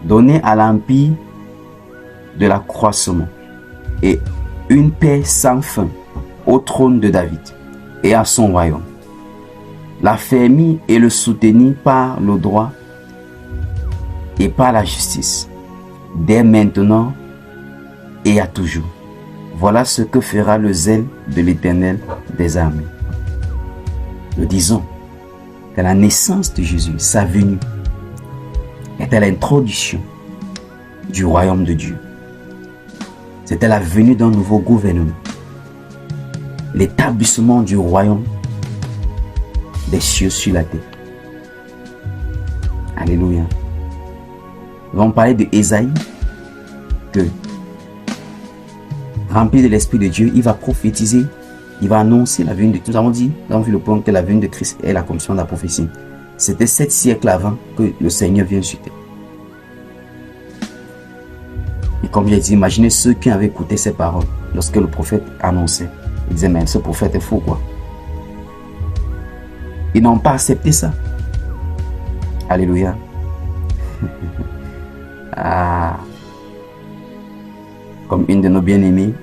Donner à l'empire de l'accroissement et une paix sans fin au trône de David et à son royaume. L'affermir et le soutenir par le droit et par la justice, dès maintenant et à toujours. Voilà ce que fera le zèle de l'Éternel des armées. Nous disons que la naissance de Jésus, sa venue, était l'introduction du royaume de Dieu. C'était la venue d'un nouveau gouvernement. L'établissement du royaume des cieux sur la terre. Alléluia. Nous allons parler de Ésaïe, que rempli de l'Esprit de Dieu, il va prophétiser, il va annoncer la venue de Christ. Nous avons vu le point que la venue de Christ est l'accomplissement de la prophétie. C'était 7 siècles avant que le Seigneur vienne sur terre. Et comme j'ai dit, imaginez ceux qui avaient écouté ces paroles lorsque le prophète annonçait. Ils disaient, mais ce prophète est faux, quoi. Ils n'ont pas accepté ça. Alléluia. Ah. Comme une de nos bien-aimées,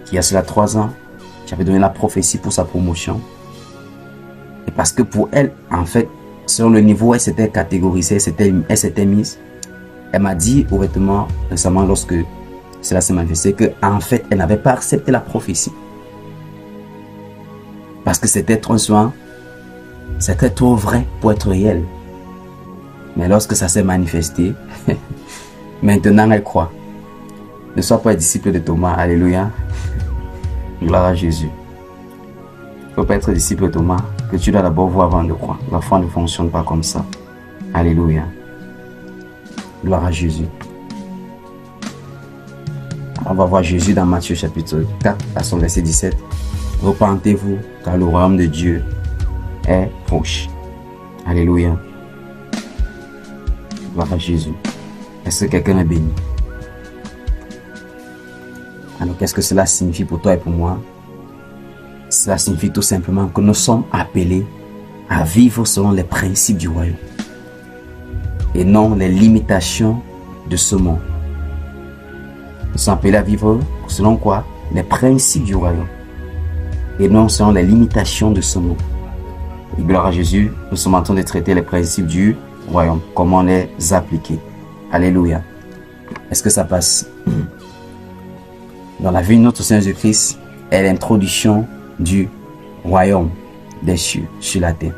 qui a cela 3 ans, qui avait donné la prophétie pour sa promotion. Et parce que pour elle, en fait, selon le niveau où elle s'était catégorisée, elle s'était mise, elle m'a dit ouvertement récemment, lorsque cela s'est manifesté, qu'en fait, elle n'avait pas accepté la prophétie. Parce que c'était trop soin, c'était trop vrai pour être réel. Mais lorsque ça s'est manifesté, maintenant elle croit. Ne sois pas un disciple de Thomas. Alléluia. Gloire à Jésus. Il ne faut pas être disciple de Thomas, que tu dois d'abord voir avant de croire. La foi ne fonctionne pas comme ça. Alléluia. Gloire à Jésus. On va voir Jésus dans Matthieu chapitre 4 à son verset 17. Repentez-vous, car le royaume de Dieu est proche. Alléluia. Gloire à Jésus. Est-ce que quelqu'un est béni? Alors, qu'est-ce que cela signifie pour toi et pour moi? Cela signifie tout simplement que nous sommes appelés à vivre selon les principes du royaume et non les limitations de ce monde. Nous sommes appelés à vivre selon quoi? Les principes du royaume et non selon les limitations de ce monde. Et gloire à Jésus, nous sommes en train de traiter les principes du royaume, comment les appliquer. Alléluia. Est-ce que ça passe? Dans la vie de notre Seigneur Jésus-Christ est l'introduction du royaume des cieux sur la terre.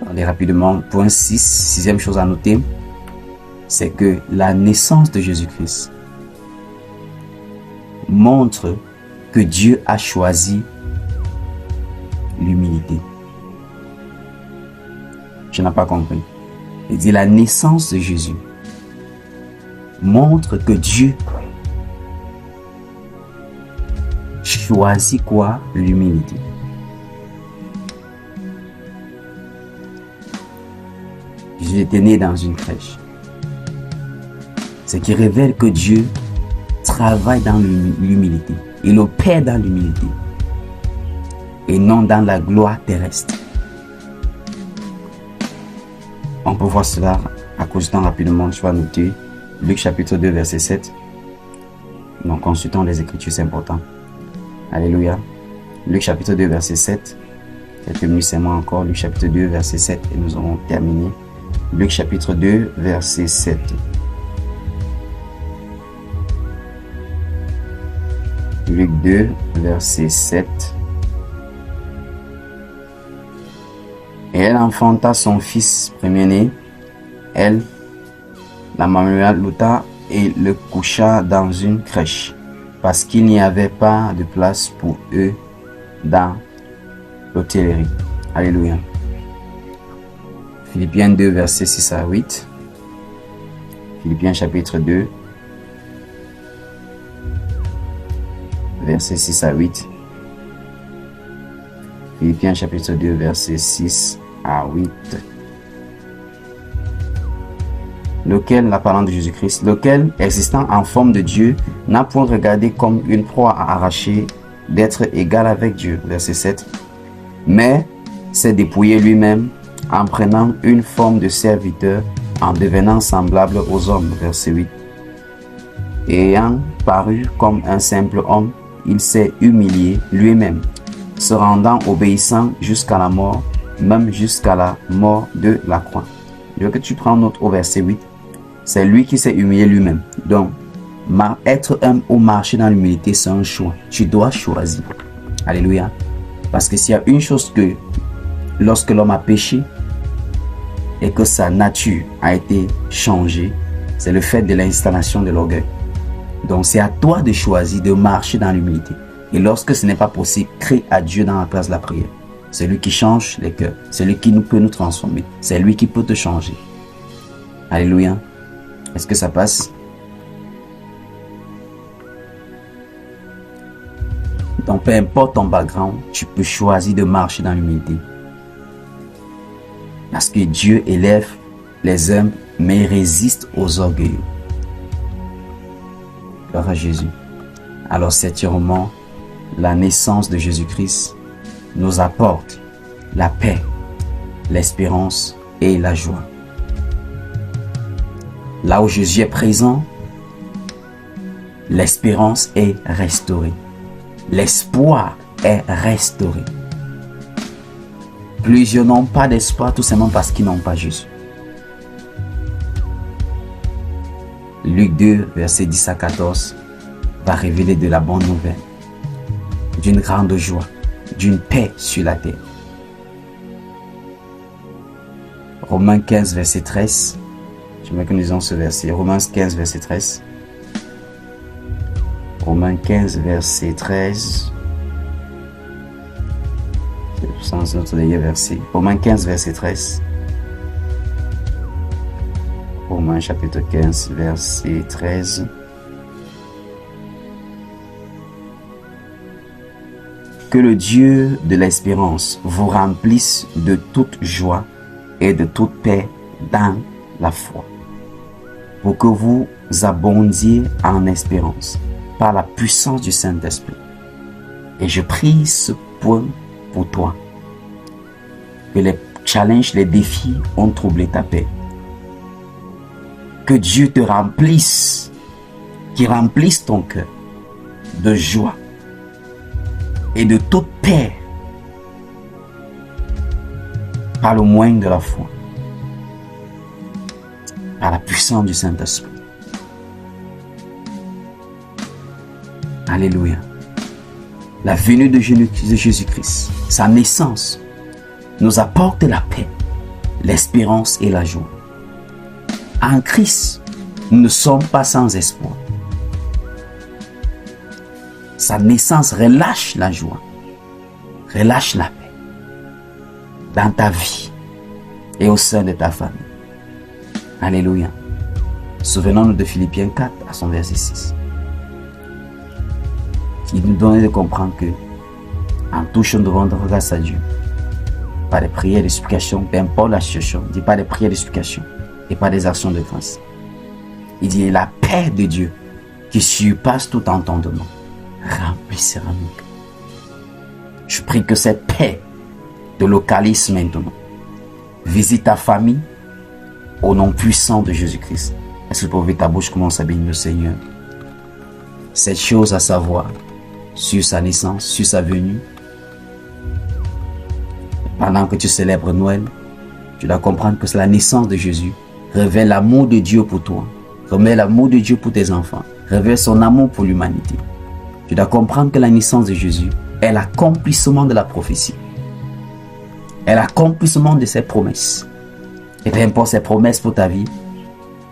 Allez rapidement, point 6, 6e chose à noter, c'est que la naissance de Jésus-Christ montre que Dieu a choisi l'humilité. Je n'ai pas compris. Il dit la naissance de Jésus montre que Dieu choisit quoi? L'humilité. Jésus était né dans une crèche. Ce qui révèle que Dieu travaille dans l'humilité. Il opère dans l'humilité et non dans la gloire terrestre. On peut voir cela à cause du temps rapidement. Je vais noter Luc chapitre 2 verset 7. Donc consultons les Écritures, c'est important. Alléluia. Luc chapitre 2 verset 7. Quelques minutes seulement encore. Luc chapitre 2 verset 7 et nous aurons terminé. Luc chapitre 2 verset 7. Luc 2 verset 7. Et elle enfanta son fils premier-né. Elle, la maman l'ôta et le coucha dans une crèche, parce qu'il n'y avait pas de place pour eux dans l'hôtellerie. Alléluia. Philippiens 2, versets 6 à 8. Philippiens chapitre 2, versets 6 à 8. Philippiens chapitre 2, versets 6 à 8. Lequel, la parole de Jésus-Christ, lequel, existant en forme de Dieu, n'a point regardé comme une proie à arracher d'être égal avec Dieu. Verset 7. Mais s'est dépouillé lui-même en prenant une forme de serviteur, en devenant semblable aux hommes. Verset 8. Et ayant paru comme un simple homme, il s'est humilié lui-même, se rendant obéissant jusqu'à la mort, même jusqu'à la mort de la croix. Je veux que tu prends note au verset 8. C'est lui qui s'est humilié lui-même. Donc, être homme ou marcher dans l'humilité, c'est un choix. Tu dois choisir. Alléluia. Parce que s'il y a une chose que, lorsque l'homme a péché et que sa nature a été changée, c'est le fait de l'installation de l'orgueil. Donc, c'est à toi de choisir de marcher dans l'humilité. Et lorsque ce n'est pas possible, crée à Dieu dans la place de la prière. C'est lui qui change les cœurs. C'est lui qui peut nous transformer. C'est lui qui peut te changer. Alléluia. Est-ce que ça passe? Donc, peu importe ton background, tu peux choisir de marcher dans l'humilité. Parce que Dieu élève les humbles, mais résiste aux orgueilleux. Gloire à Jésus. Alors, septièmement, la naissance de Jésus-Christ nous apporte la paix, l'espérance et la joie. Là où Jésus est présent, l'espérance est restaurée. L'espoir est restauré. Plusieurs n'ont pas d'espoir tout simplement parce qu'ils n'ont pas Jésus. Luc 2, versets 10 à 14, va révéler de la bonne nouvelle, d'une grande joie, d'une paix sur la terre. Romains 15, verset 13. J'aimerais que nous lisions ce verset. Romains 15, verset 13. Romains 15, verset 13. C'est notre dernier verset. Romains 15, verset 13. Romains chapitre 15, verset 13. Que le Dieu de l'espérance vous remplisse de toute joie et de toute paix dans la foi, pour que vous abondiez en espérance par la puissance du Saint-Esprit. Et je prie ce point pour toi, que les challenges, les défis ont troublé ta paix. Que Dieu te remplisse, qu'il remplisse ton cœur de joie et de toute paix par le moyen de la foi, par la puissance du Saint-Esprit. Alléluia. La venue de Jésus-Christ, sa naissance, nous apporte la paix, l'espérance et la joie. En Christ, nous ne sommes pas sans espoir. sa naissance, relâche la joie, relâche la paix dans ta vie et au sein de ta famille. Alléluia. Souvenons-nous de Philippiens 4 à son verset 6. Qui nous donne de comprendre que en touchant devant rendre grâce à Dieu, par des prières d'explication, peu importe la situation, il dit pas des prières d'explication et pas des actions de grâce. Il dit la paix de Dieu qui surpasse tout entendement remplissera nos cœurs. Je prie que cette paix te localise maintenant. Visite ta famille au nom puissant de Jésus-Christ. Est-ce que tu peux ouvrir ta bouche, commence à bénir le Seigneur? Cette chose à savoir sur sa naissance, sur sa venue. Pendant que tu célèbres Noël, tu dois comprendre que c'est la naissance de Jésus. Révèle l'amour de Dieu pour toi. Révèle l'amour de Dieu pour tes enfants. Révèle son amour pour l'humanité. Tu dois comprendre que la naissance de Jésus est l'accomplissement de la prophétie. Est l'accomplissement de ses promesses. Et peu importe ses promesses pour ta vie,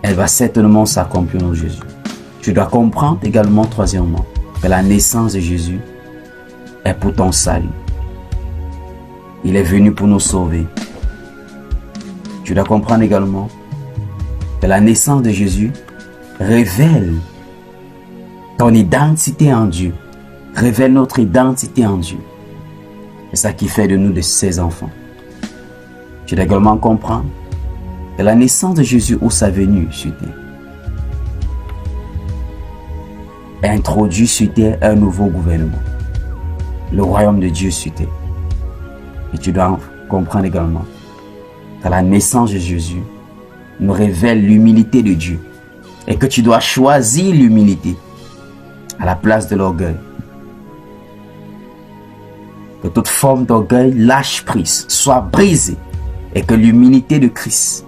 elle va certainement s'accomplir en Jésus. Tu dois comprendre également, troisièmement, que la naissance de Jésus est pour ton salut. Il est venu pour nous sauver. Tu dois comprendre également que la naissance de Jésus révèle ton identité en Dieu. Révèle notre identité en Dieu. C'est ça qui fait de nous de ses enfants. Tu dois également comprendre que la naissance de Jésus ou sa venue sur terre introduit sur terre un nouveau gouvernement. Le royaume de Dieu sur terre. Et tu dois comprendre également que la naissance de Jésus nous révèle l'humilité de Dieu et que tu dois choisir l'humilité à la place de l'orgueil. Que toute forme d'orgueil lâche prise, soit brisée et que l'humilité de Christ,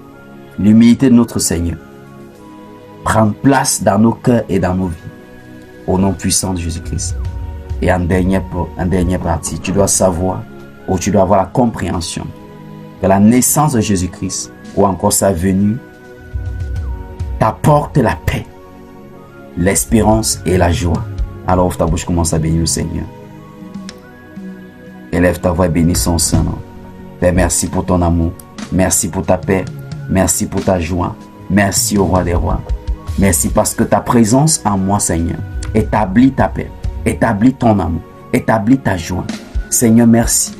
l'humilité de notre Seigneur prenne place dans nos cœurs et dans nos vies au nom puissant de Jésus-Christ. Et en dernière partie, tu dois savoir ou tu dois avoir la compréhension que la naissance de Jésus-Christ ou encore sa venue t'apporte la paix, l'espérance et la joie. Alors ouvre ta bouche, commence à bénir le Seigneur. Élève ta voix et bénis son Saint-Nom. Père, merci pour ton amour, merci pour ta paix, merci pour ta joie, merci au roi des rois. Merci parce que ta présence en moi, Seigneur, établit ta paix, établit ton amour, établit ta joie. Seigneur, merci.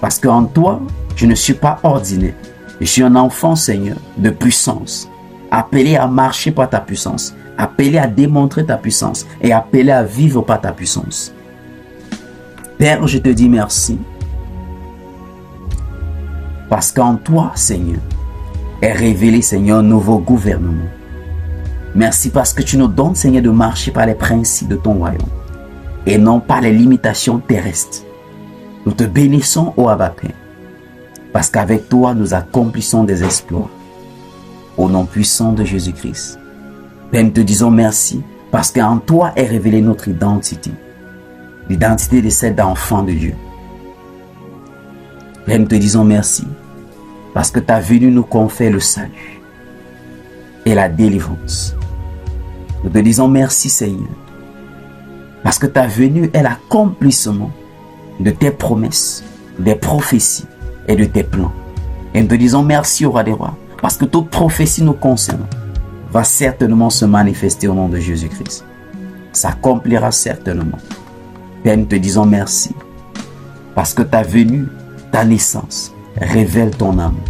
Parce qu'en toi, je ne suis pas ordinaire. Je suis un enfant, Seigneur, de puissance. Appelé à marcher par ta puissance. Appelé à démontrer ta puissance. Et appelé à vivre par ta puissance. Père, je te dis merci. Parce qu'en toi, Seigneur, est révélé, Seigneur, un nouveau gouvernement. Merci parce que tu nous donnes, Seigneur, de marcher par les principes de ton royaume. Et non par les limitations terrestres. Nous te bénissons, ô Abba Père, parce qu'avec toi, nous accomplissons des exploits. Au nom puissant de Jésus-Christ. Père, nous te disons merci, parce qu'en toi est révélée notre identité. L'identité de cet enfant de Dieu. Père, nous te disons merci, parce que ta venue nous confère le salut et la délivrance. Nous te disons merci, Seigneur, parce que ta venue est l'accomplissement de tes promesses, des prophéties et de tes plans. Et nous te disons merci au roi des rois, parce que toute prophétie nous concernant va certainement se manifester au nom de Jésus-Christ. S'accomplira certainement. Père, nous te disons merci, parce que ta venue, ta naissance, révèle ton amour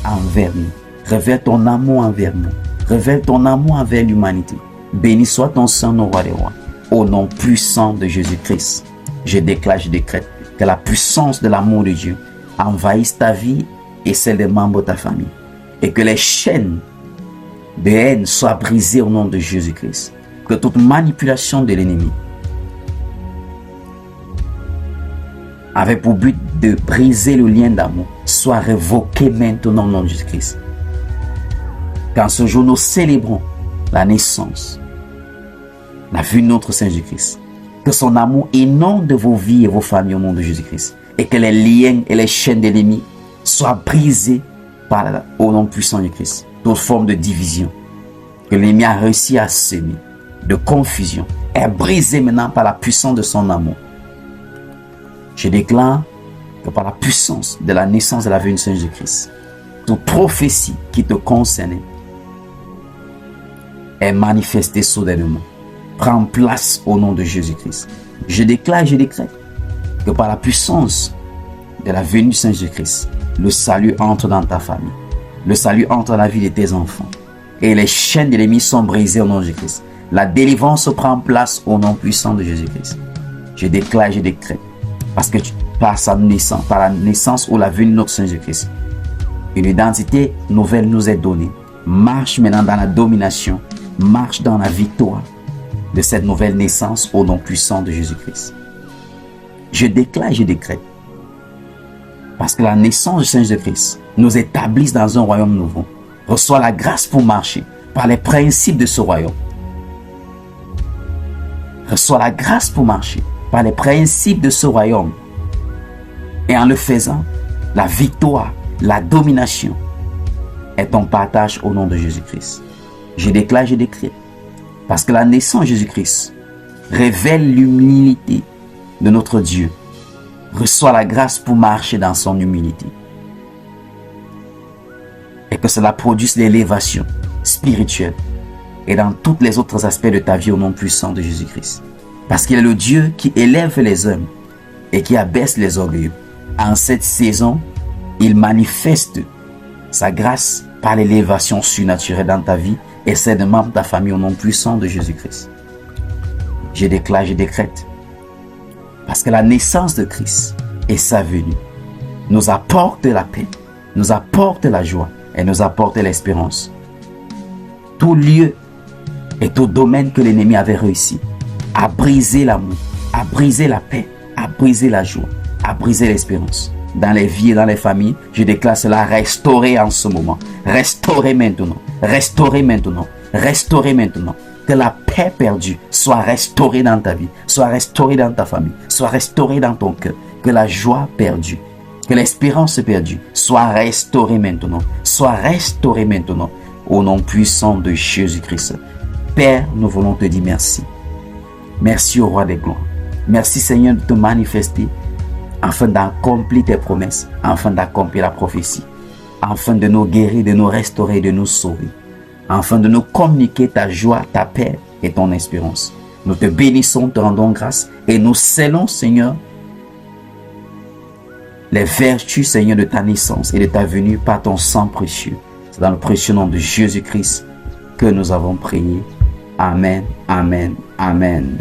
envers nous. Révèle ton amour envers nous. Révèle ton amour envers l'humanité. Béni soit ton Saint, roi des rois. Au nom puissant de Jésus-Christ, je déclare, je décrète que la puissance de l'amour de Dieu envahisse ta vie et celle des membres de ta famille. Et que les chaînes de haine soient brisées au nom de Jésus-Christ. Que toute manipulation de l'ennemi avec pour but de briser le lien d'amour soit révoquée maintenant au nom de Jésus-Christ. Qu'en ce jour, nous célébrons la naissance, la vue de notre Saint Jésus-Christ. Que son amour inonde vos vies et vos familles au nom de Jésus-Christ. Et que les liens et les chaînes de l'ennemi soient brisés au nom puissant de Christ. Toute forme de division que l'ennemi a réussi à semer, de confusion, est brisé maintenant par la puissance de son amour. Je déclare que par la puissance de la naissance et la venue de Jésus-Christ, toute prophétie qui te concernait est manifestée soudainement. Prends place au nom de Jésus-Christ. Je déclare et je décrète que par la puissance de la venue de Saint Jésus-Christ, le salut entre dans ta famille. Le salut entre dans la vie de tes enfants. Et les chaînes de l'ennemi sont brisées au nom de Jésus-Christ. La délivrance prend place au nom puissant de Jésus-Christ. Je déclare et je décrète. Parce que par la naissance ou la venue de notre Saint Jésus-Christ, une identité nouvelle nous est donnée. Marche maintenant dans la domination. Marche dans la victoire de cette nouvelle naissance au nom puissant de Jésus-Christ. Je déclare et je décrète. Parce que la naissance de Saint Jésus-Christ nous établit dans un royaume nouveau. Reçois la grâce pour marcher par les principes de ce royaume. Reçois la grâce pour marcher par les principes de ce royaume. Et en le faisant, la victoire, la domination est ton partage au nom de Jésus-Christ. Je déclare, je décrète. Parce que la naissance de Jésus-Christ révèle l'humilité de notre Dieu. Reçois la grâce pour marcher dans son humilité. Et que cela produise l'élévation spirituelle et dans tous les autres aspects de ta vie au nom puissant de Jésus-Christ. Parce qu'il est le Dieu qui élève les hommes et qui abaisse les orgueilleux. En cette saison, il manifeste sa grâce par l'élévation surnaturelle dans ta vie et celle de membres de ta famille au nom puissant de Jésus-Christ. Je déclare, je décrète. Parce que la naissance de Christ et sa venue nous apporte la paix, nous apporte la joie et nous apporte l'espérance. Tout lieu et tout domaine que l'ennemi avait réussi à briser l'amour, à briser la paix, à briser la joie, à briser l'espérance. Dans les vies et dans les familles, je déclare cela restauré en ce moment. Restauré maintenant. Restauré maintenant. Restauré maintenant. Que la paix perdue soit restaurée dans ta vie, soit restaurée dans ta famille, soit restaurée dans ton cœur. Que la joie perdue, que l'espérance perdue soit restaurée maintenant. Soit restaurée maintenant. Au nom puissant de Jésus-Christ. Père, nous voulons te dire merci. Merci au roi des gloires. Merci Seigneur de te manifester afin d'accomplir tes promesses, afin d'accomplir la prophétie, afin de nous guérir, de nous restaurer, de nous sauver, afin de nous communiquer ta joie, ta paix et ton espérance. Nous te bénissons, te rendons grâce et nous scellons, Seigneur, les vertus, Seigneur, de ta naissance et de ta venue par ton sang précieux. C'est dans le précieux nom de Jésus-Christ que nous avons prié. Amen, amen, amen.